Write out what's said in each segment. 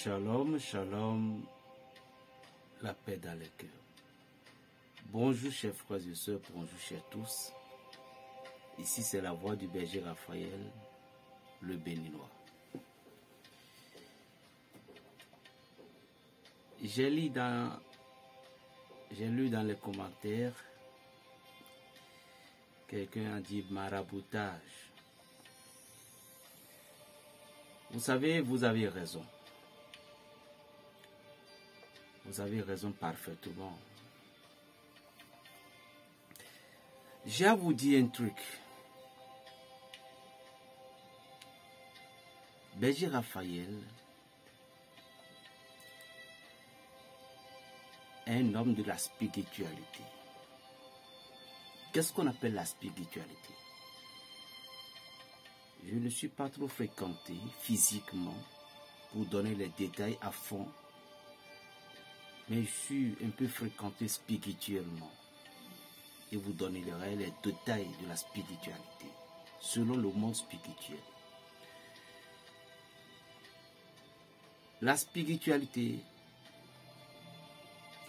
Shalom, shalom, la paix dans les cœurs. Bonjour chers frères et sœurs, bonjour chers tous. Ici c'est la voix du berger Raphaël, le béninois. J'ai lu dans les commentaires, quelqu'un a dit maraboutage. Vous savez, vous avez raison. Vous avez raison parfaitement. J'ai à vous dire un truc. Berger Raphaël est un homme de la spiritualité. Qu'est-ce qu'on appelle la spiritualité? Je ne suis pas trop fréquenté physiquement pour donner les détails à fond, mais je suis un peu fréquenté spirituellement et vous donnerai les détails de la spiritualité selon le monde spirituel. La spiritualité,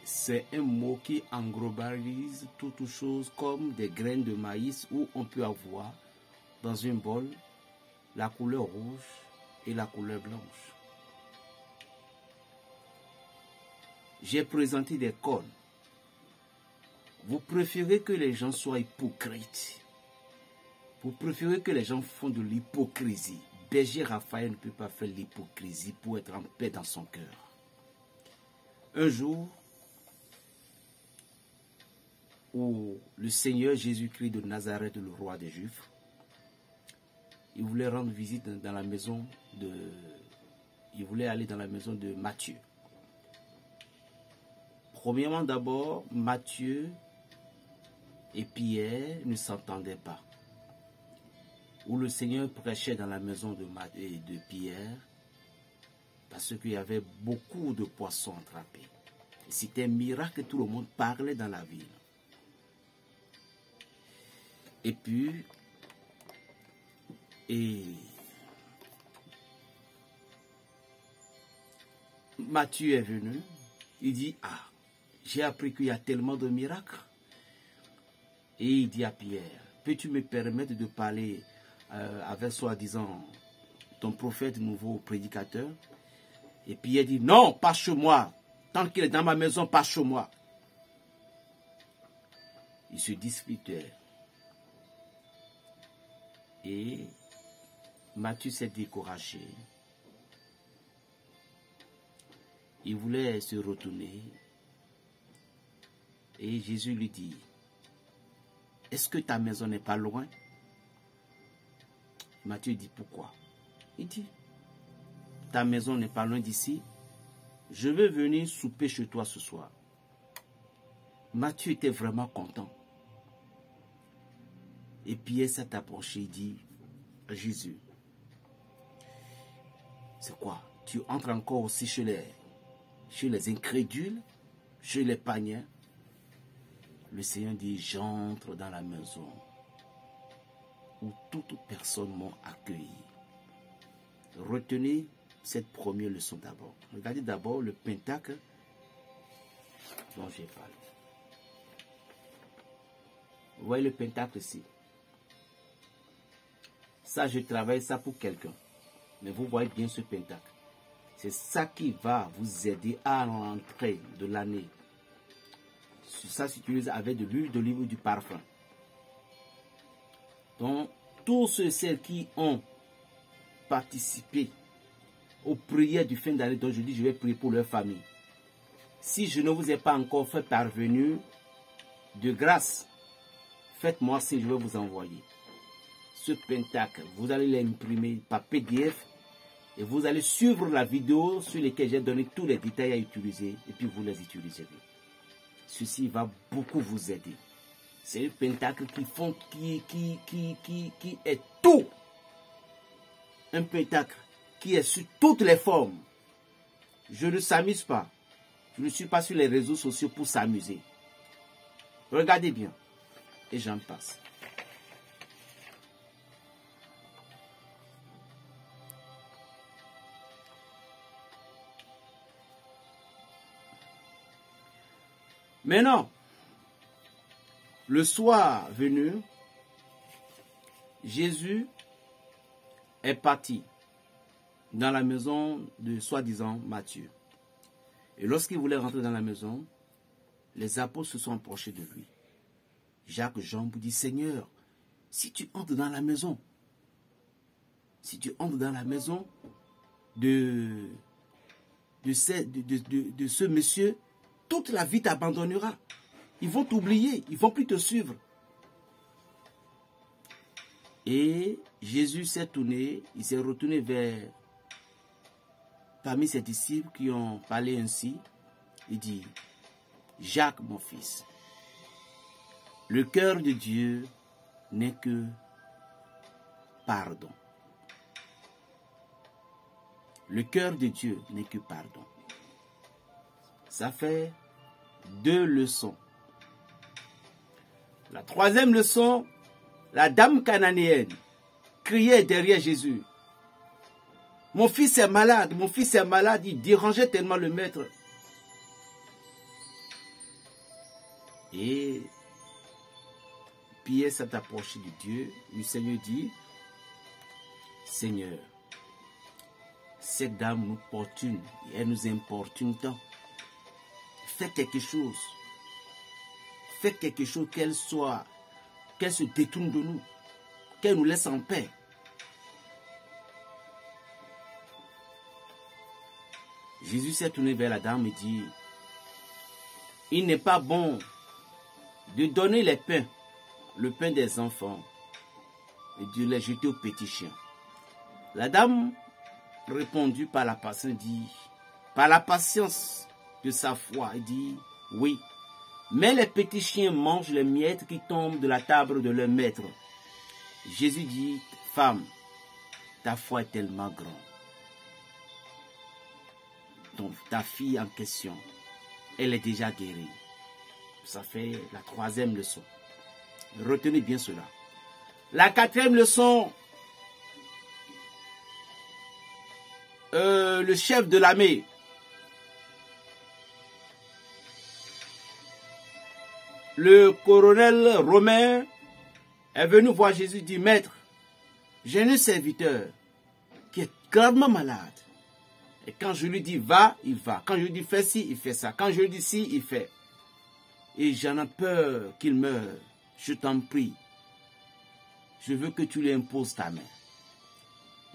c'est un mot qui englobalise toutes choses comme des graines de maïs où on peut avoir dans un bol la couleur rouge et la couleur blanche. J'ai présenté des cônes. Vous préférez que les gens soient hypocrites. Vous préférez que les gens font de l'hypocrisie. Berger Raphaël ne peut pas faire l'hypocrisie pour être en paix dans son cœur. Un jour, où le Seigneur Jésus-Christ de Nazareth, le roi des Juifs, il voulait rendre visite dans la maison de... Il voulait aller dans la maison de Matthieu. Premièrement, d'abord, Matthieu et Pierre ne s'entendaient pas. Où le Seigneur prêchait dans la maison de Pierre, parce qu'il y avait beaucoup de poissons attrapés. C'était un miracle que tout le monde parlait dans la ville. Et puis, Matthieu est venu, il dit, ah, j'ai appris qu'il y a tellement de miracles. Et il dit à Pierre, peux-tu me permettre de parler avec soi-disant ton prophète nouveau prédicateur? Et Pierre dit, non, pas chez moi. Tant qu'il est dans ma maison, pas chez moi. Ils se disputèrent. Et Matthieu s'est découragé. Il voulait se retourner. Et Jésus lui dit, est-ce que ta maison n'est pas loin? Matthieu dit, pourquoi? Il dit, ta maison n'est pas loin d'ici. Je veux venir souper chez toi ce soir. Matthieu était vraiment content. Et Pierre s'est approché et dit à Jésus, c'est quoi? Tu entres encore aussi chez les incrédules, chez les païens? Le Seigneur dit, j'entre dans la maison où toute personne m'a accueilli. Retenez cette première leçon d'abord. Regardez d'abord le Pentacle dont j'ai parlé. Vous voyez le Pentacle ici. Ça, je travaille ça pour quelqu'un. Mais vous voyez bien ce Pentacle. C'est ça qui va vous aider à l'entrée de l'année. Ça s'utilise avec de l'huile d'olive ou du parfum. Donc, tous ceux qui ont participé aux prières du fin d'année, dont je dis je vais prier pour leur famille. Si je ne vous ai pas encore fait parvenir, de grâce, faites-moi signe, je vais vous envoyer. Ce Pentacle, vous allez l'imprimer par PDF et vous allez suivre la vidéo sur laquelle j'ai donné tous les détails à utiliser et puis vous les utiliserez. Ceci va beaucoup vous aider. C'est un Pentacle qui est tout. Un Pentacle qui est sur toutes les formes. Je ne s'amuse pas. Je ne suis pas sur les réseaux sociaux pour s'amuser. Regardez bien. Et j'en passe. Maintenant, le soir venu, Jésus est parti dans la maison de soi-disant Matthieu. Et lorsqu'il voulait rentrer dans la maison, les apôtres se sont approchés de lui. Jacques, Jean vous dit, Seigneur, si tu entres dans la maison, de ce monsieur, toute la vie t'abandonnera. Ils vont t'oublier, ils ne vont plus te suivre. Et Jésus s'est tourné, il s'est retourné vers parmi ses disciples qui ont parlé ainsi. Il dit, Jacques, mon fils, le cœur de Dieu n'est que pardon. Le cœur de Dieu n'est que pardon. Ça fait 2 leçons. La 3e leçon, la dame cananéenne criait derrière Jésus. Mon fils est malade, mon fils est malade. Il dérangeait tellement le maître. Et Pierre s'est approché de Dieu. Le Seigneur dit, Seigneur, cette dame nous portune, elle nous importune tant. Fais quelque chose. Fais quelque chose qu'elle se détourne de nous, qu'elle nous laisse en paix. Jésus s'est tourné vers la dame et dit, il n'est pas bon de donner le pain des enfants, et de les jeter aux petits chiens. La dame, répondue par la patience de sa foi, elle dit, oui, mais les petits chiens mangent les miettes qui tombent de la table de leur maître. Jésus dit, femme, ta foi est tellement grande. Donc ta fille en question, elle est déjà guérie. Ça fait la 3e leçon. Retenez bien cela. La 4e leçon, le chef de l'armée, le colonel romain est venu voir Jésus et dit, Maître, j'ai un serviteur qui est gravement malade. Et quand je lui dis va, il va. Quand je lui dis fais ci, il fait ça. Quand je lui dis ci, il fait. Et j'en ai peur qu'il meure. Je t'en prie. Je veux que tu lui imposes ta main.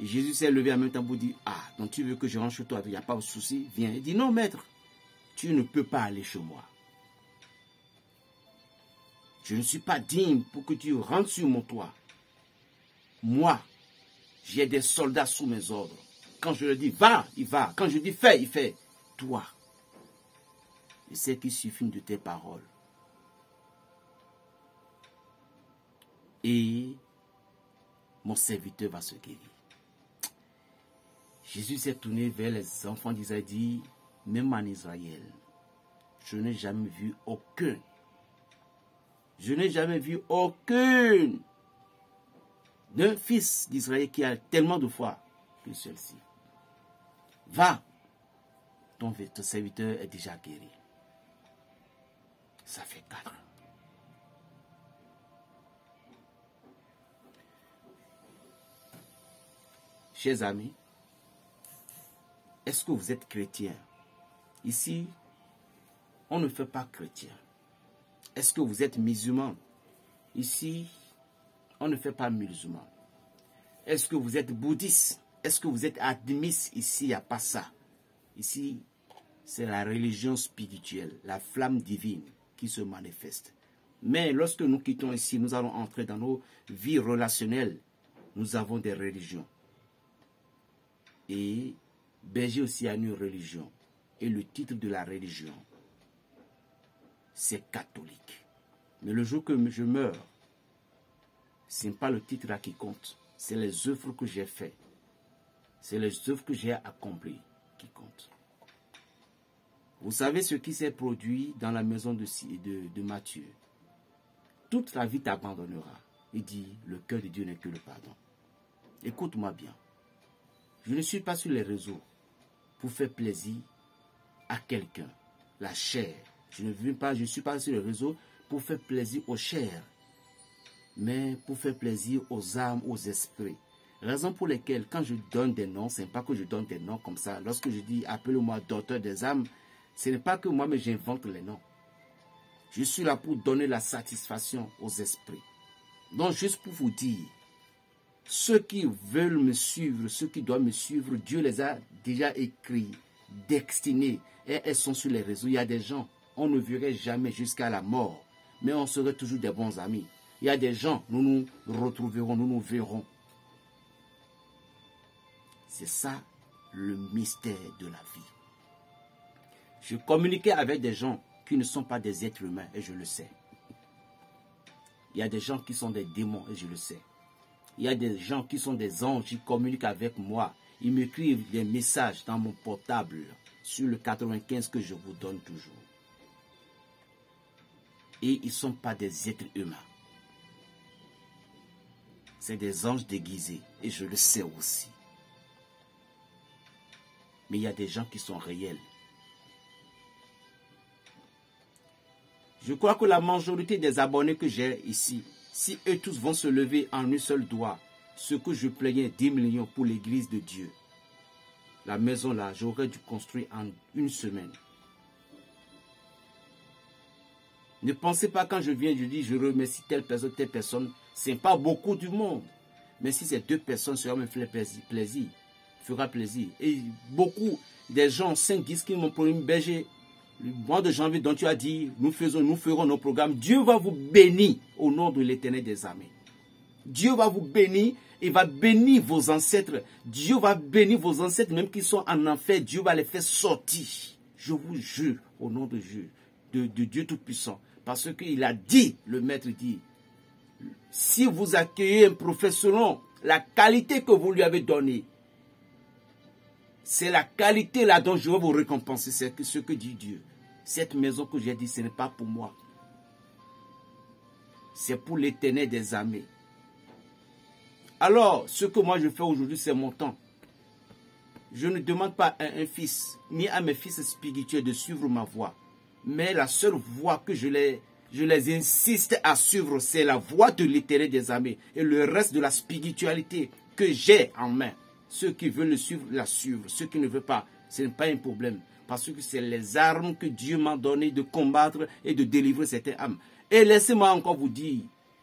Et Jésus s'est levé en même temps pour dire, ah, donc tu veux que je rentre chez toi, il n'y a pas de souci, viens. Il dit, non maître, tu ne peux pas aller chez moi. Je ne suis pas digne pour que tu rentres sur mon toit. Moi, j'ai des soldats sous mes ordres. Quand je lui dis va, il va. Quand je dis fais, il fait. Toi, je sais qu'il suffit de tes paroles. Et mon serviteur va se guérir. Jésus s'est tourné vers les enfants d'Israël et dit, même en Israël, je n'ai jamais vu aucun. Je n'ai jamais vu aucun d'un fils d'Israël qui a tellement de foi que celle-ci. Va, ton serviteur est déjà guéri. Ça fait 4. Chers amis, est-ce que vous êtes chrétien? Ici, on ne fait pas chrétien. Est-ce que vous êtes musulman? Ici, on ne fait pas musulman. Est-ce que vous êtes bouddhiste? Est-ce que vous êtes animiste? Ici, il n'y a pas ça. Ici, c'est la religion spirituelle, la flamme divine qui se manifeste. Mais lorsque nous quittons ici, nous allons entrer dans nos vies relationnelles. Nous avons des religions. Et Berger aussi a une religion. Et le titre de la religion, c'est catholique. Mais le jour que je meurs, ce n'est pas le titre là qui compte. C'est les œuvres que j'ai faites. C'est les œuvres que j'ai accomplies qui comptent. Vous savez ce qui s'est produit dans la maison de Matthieu. Toute la vie t'abandonnera. Il dit, le cœur de Dieu n'est que le pardon. Écoute-moi bien. Je ne suis pas sur les réseaux pour faire plaisir à quelqu'un, la chair Je ne viens pas, je ne suis pas sur le réseau pour faire plaisir aux chairs, mais pour faire plaisir aux âmes, aux esprits. Raison pour laquelle, quand je donne des noms, ce n'est pas que je donne des noms comme ça. Lorsque je dis appelez-moi docteur des âmes, ce n'est pas que moi, mais j'invente les noms. Je suis là pour donner la satisfaction aux esprits. Donc, juste pour vous dire, ceux qui veulent me suivre, ceux qui doivent me suivre, Dieu les a déjà écrits, destinés, et elles sont sur les réseaux. Il y a des gens, on ne verrait jamais jusqu'à la mort, mais on serait toujours des bons amis. Il y a des gens, nous nous retrouverons, nous nous verrons. C'est ça le mystère de la vie. Je communiquais avec des gens qui ne sont pas des êtres humains et je le sais. Il y a des gens qui sont des démons et je le sais. Il y a des gens qui sont des anges qui communiquent avec moi. Ils m'écrivent des messages dans mon portable sur le 95 que je vous donne toujours. Et ils ne sont pas des êtres humains. C'est des anges déguisés et je le sais aussi. Mais il y a des gens qui sont réels. Je crois que la majorité des abonnés que j'ai ici, si eux tous vont se lever en un seul doigt, ce que je plaignais 10 millions pour l'église de Dieu, la maison là, j'aurais dû construire en une semaine. Ne pensez pas quand je viens, je dis je remercie telle personne, ce n'est pas beaucoup du monde. Mais si ces deux personnes, cela me fait plaisir, fera plaisir. Et beaucoup des gens, 5-10 qui m'ont promis berger, le mois de janvier dont tu as dit, nous ferons nos programmes. Dieu va vous bénir au nom de l'Éternel des armées. Dieu va vous bénir et va bénir vos ancêtres. Dieu va bénir vos ancêtres, même qui sont en enfer. Dieu va les faire sortir. Je vous jure, au nom de Dieu Tout-Puissant. Parce qu'il a dit, le maître dit, si vous accueillez un prophète selon la qualité que vous lui avez donnée, c'est la qualité là dont je vais vous récompenser. C'est ce que dit Dieu. Cette maison que j'ai dit, ce n'est pas pour moi. C'est pour l'Éternel des armées. Alors, ce que moi je fais aujourd'hui, c'est mon temps. Je ne demande pas à un fils, ni à mes fils spirituels de suivre ma voie. Mais la seule voie que je les insiste à suivre, c'est la voie de l'Éternel des armées. Et le reste de la spiritualité que j'ai en main. Ceux qui veulent le suivre, la suivre. Ceux qui ne veulent pas, ce n'est pas un problème. Parce que c'est les armes que Dieu m'a données de combattre et de délivrer certaines âmes. Et laissez-moi encore vous dire,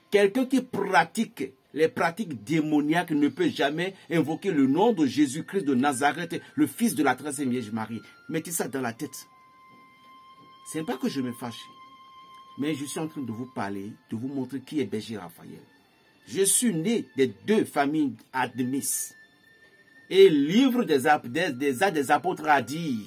quelqu'un qui pratique les pratiques démoniaques ne peut jamais invoquer le nom de Jésus-Christ de Nazareth, le fils de la très sainte Vierge Marie. Mettez ça dans la tête. Ce n'est pas que je me fâche, mais je suis en train de vous parler, de vous montrer qui est Berger Raphaël. Je suis né des deux familles admises. Et le livre des apôtres a dit,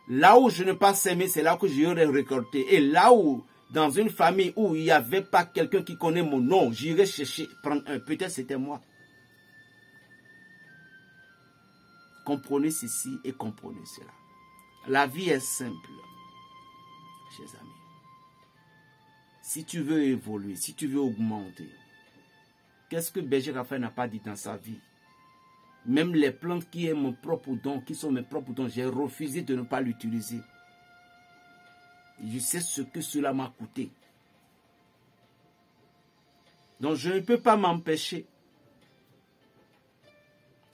là où je n'ai pas semé, c'est là que j'aurais récolté. Et là où, dans une famille où il n'y avait pas quelqu'un qui connaît mon nom, j'irai chercher, prendre un. Peut-être c'était moi. Comprenez ceci et comprenez cela. La vie est simple, chers amis. Si tu veux évoluer, si tu veux augmenter, qu'est-ce que Berger Raphaël n'a pas dit dans sa vie? Même les plantes qui sont mes propres dons, j'ai refusé de ne pas l'utiliser. Je sais ce que cela m'a coûté. Donc je ne peux pas m'empêcher.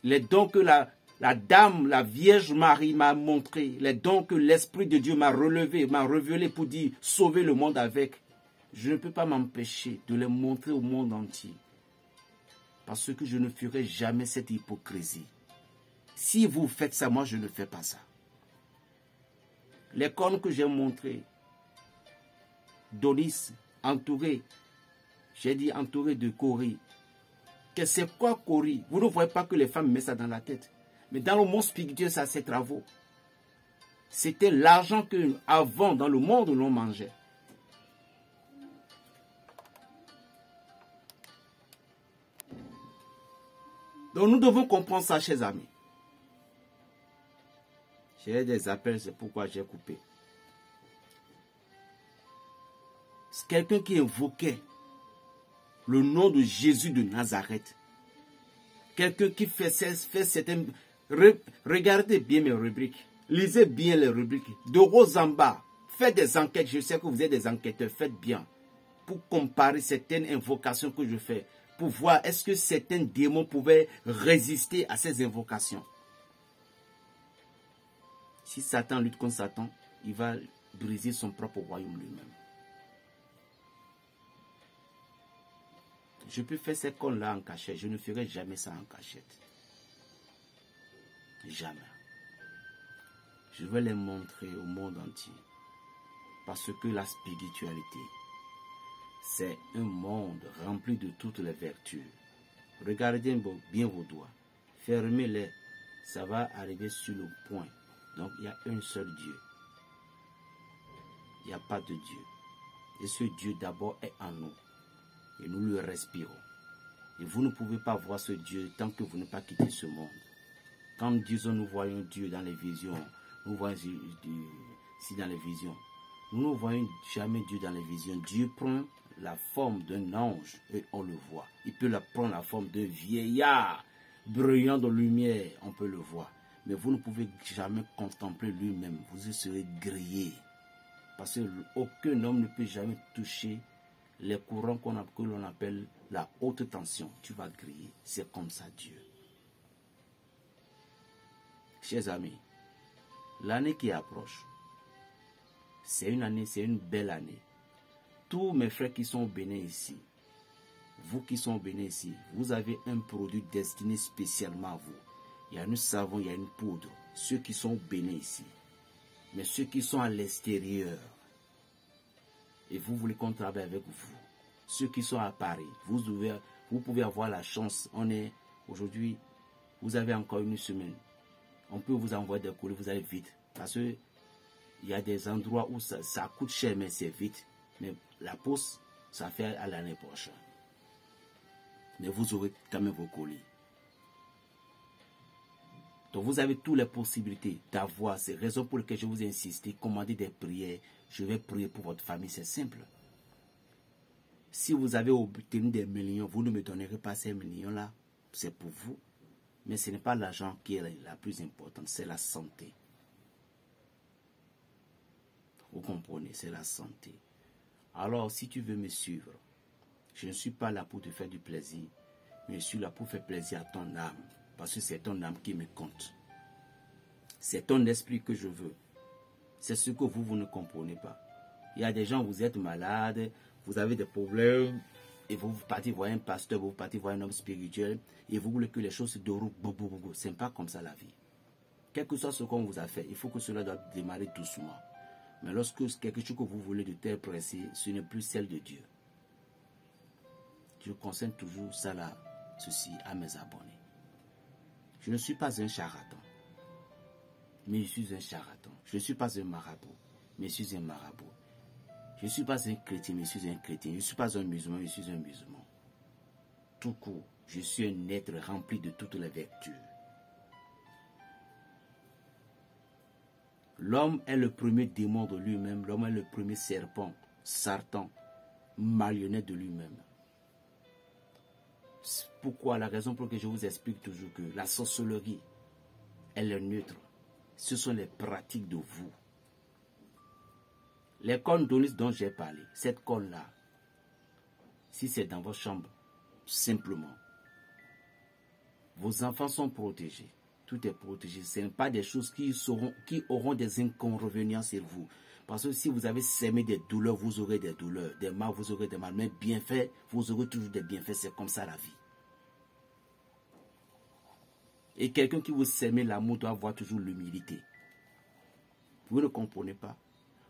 Les dons que la dame, la Vierge Marie m'a montré, les dons que l'Esprit de Dieu m'a relevé, m'a révélé pour dire sauver le monde avec, je ne peux pas m'empêcher de les montrer au monde entier. Parce que je ne ferai jamais cette hypocrisie. Si vous faites ça, moi je ne fais pas ça. Les cornes que j'ai montrées, Donis, entouré, j'ai dit entouré de Cori. C'est quoi Cori? Vous ne voyez pas que les femmes mettent ça dans la tête. Mais dans le monde spirituel, ça c'est travaux. C'était l'argent que avant dans le monde l'on mangeait. Donc nous devons comprendre ça, chers amis. J'ai des appels, c'est pourquoi j'ai coupé. C'est quelqu'un qui invoquait le nom de Jésus de Nazareth. Quelqu'un qui fait certaines... Regardez bien mes rubriques. Lisez bien les rubriques. De haut en bas. faites des enquêtes. Je sais que vous êtes des enquêteurs. Faites bien. Pour comparer certaines invocations que je fais. Pour voir est-ce que certains démons pouvaient résister à ces invocations. Si Satan lutte contre Satan, il va briser son propre royaume lui-même. Je peux faire ces cons-là en cachette. Je ne ferai jamais ça en cachette. Jamais. Je vais les montrer au monde entier. Parce que la spiritualité, c'est un monde rempli de toutes les vertus. Regardez bien vos doigts. Fermez-les. Ça va arriver sur le point. Donc, il y a un seul Dieu. Il n'y a pas de Dieu. Et ce Dieu d'abord est en nous. Et nous le respirons. Et vous ne pouvez pas voir ce Dieu tant que vous n'avez pas quitté ce monde. Quand disons nous voyons Dieu dans les visions, nous voyons si dans les visions, nous ne voyons jamais Dieu dans les visions. Dieu prend la forme d'un ange et on le voit. Il peut prendre la forme d'un vieillard brillant de lumière, on peut le voir. Mais vous ne pouvez jamais contempler lui-même. Vous serez grillé. Parce qu'aucun homme ne peut jamais toucher les courants que l'on appelle la haute tension. Tu vas griller. C'est comme ça Dieu. Chers amis, l'année qui approche, c'est une année, c'est une belle année. Tous mes frères qui sont au Bénin ici, vous qui sont au Bénin ici, vous avez un produit destiné spécialement à vous. Il y a un savon, il y a une poudre. Ceux qui sont au Bénin ici. Mais ceux qui sont à l'extérieur, et vous voulez qu'on travaille avec vous. Ceux qui sont à Paris, vous pouvez avoir la chance. On est aujourd'hui, vous avez encore une semaine. On peut vous envoyer des colis, vous allez vite. Parce que il y a des endroits où ça coûte cher, mais c'est vite. Mais la poste, ça fait à l'année prochaine. Mais vous aurez quand même vos colis. Donc vous avez toutes les possibilités d'avoir. C'est la raison pour laquelle je vous ai insisté. Commandez des prières. Je vais prier pour votre famille. C'est simple. Si vous avez obtenu des millions, vous ne me donnerez pas ces millions-là. C'est pour vous. Mais ce n'est pas l'argent qui est la plus importante. C'est la santé. Vous comprenez, c'est la santé. Alors, si tu veux me suivre, je ne suis pas là pour te faire du plaisir, mais je suis là pour faire plaisir à ton âme, parce que c'est ton âme qui me compte. C'est ton esprit que je veux. C'est ce que vous ne comprenez pas. Il y a des gens, vous êtes malades, vous avez des problèmes, et vous partez voir un pasteur, vous partez voir un homme spirituel, et vous voulez que les choses se déroulent. Ce n'est pas comme ça la vie. Quel que soit ce qu'on vous a fait, il faut que cela doit démarrer doucement. Mais lorsque quelque chose que vous voulez de tel précis, ce n'est plus celle de Dieu. Je conseille toujours ça là, ceci à mes abonnés. Je ne suis pas un charlatan, mais je suis un charlatan. Je ne suis pas un marabout, mais je suis un marabout. Je ne suis pas un chrétien, mais je suis un chrétien. Je ne suis pas un musulman, mais je suis un musulman. Tout court, je suis un être rempli de toutes les vertus. L'homme est le premier démon de lui-même. L'homme est le premier serpent, Satan, marionnette de lui-même. Pourquoi? La raison pour laquelle je vous explique toujours que la sorcellerie, elle est neutre. Ce sont les pratiques de vous. Les condonistes dont j'ai parlé, cette conne-là, si c'est dans votre chambre, simplement, vos enfants sont protégés. Tout est protégé. Ce n'est pas des choses qui auront des inconvénients sur vous. Parce que si vous avez sémé des douleurs, vous aurez des douleurs. Des mal, vous aurez des mal. Mais bienfaits, vous aurez toujours des bienfaits. C'est comme ça la vie. Et quelqu'un qui vous sème l'amour doit avoir toujours l'humilité. Vous ne comprenez pas.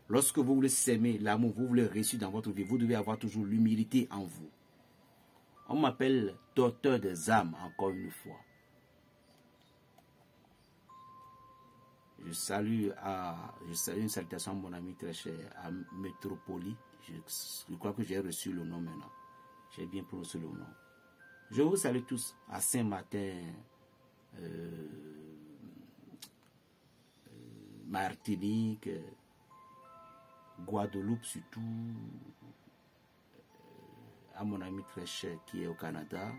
Lorsque vous voulez s'aimer l'amour, vous voulez réussir dans votre vie, vous devez avoir toujours l'humilité en vous. On m'appelle docteur des âmes, encore une fois. Je salue une salutation à mon ami très cher, à Métropoli. Je crois que j'ai reçu le nom maintenant. J'ai bien prononcé le nom. Je vous salue tous à Saint-Martin, Martinique, Guadeloupe surtout, à mon ami très cher qui est au Canada,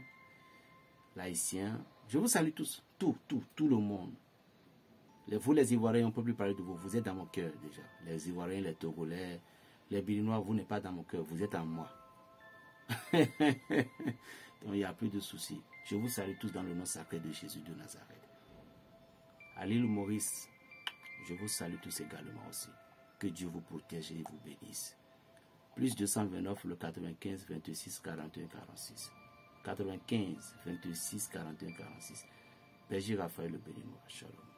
l'haïtien. Je vous salue tous, tout le monde. Vous les Ivoiriens, on ne peut plus parler de vous. Vous êtes dans mon cœur déjà. Les Ivoiriens, les Togolais, les Béninois, vous n'êtes pas dans mon cœur. Vous êtes en moi. Donc il n'y a plus de soucis. Je vous salue tous dans le nom sacré de Jésus de Nazareth. À l'île Maurice, je vous salue tous également aussi. Que Dieu vous protège et vous bénisse. Plus 229, le 95 26 41 46. 95 26 41 46. Berger Raphaël le Béninois. Shalom.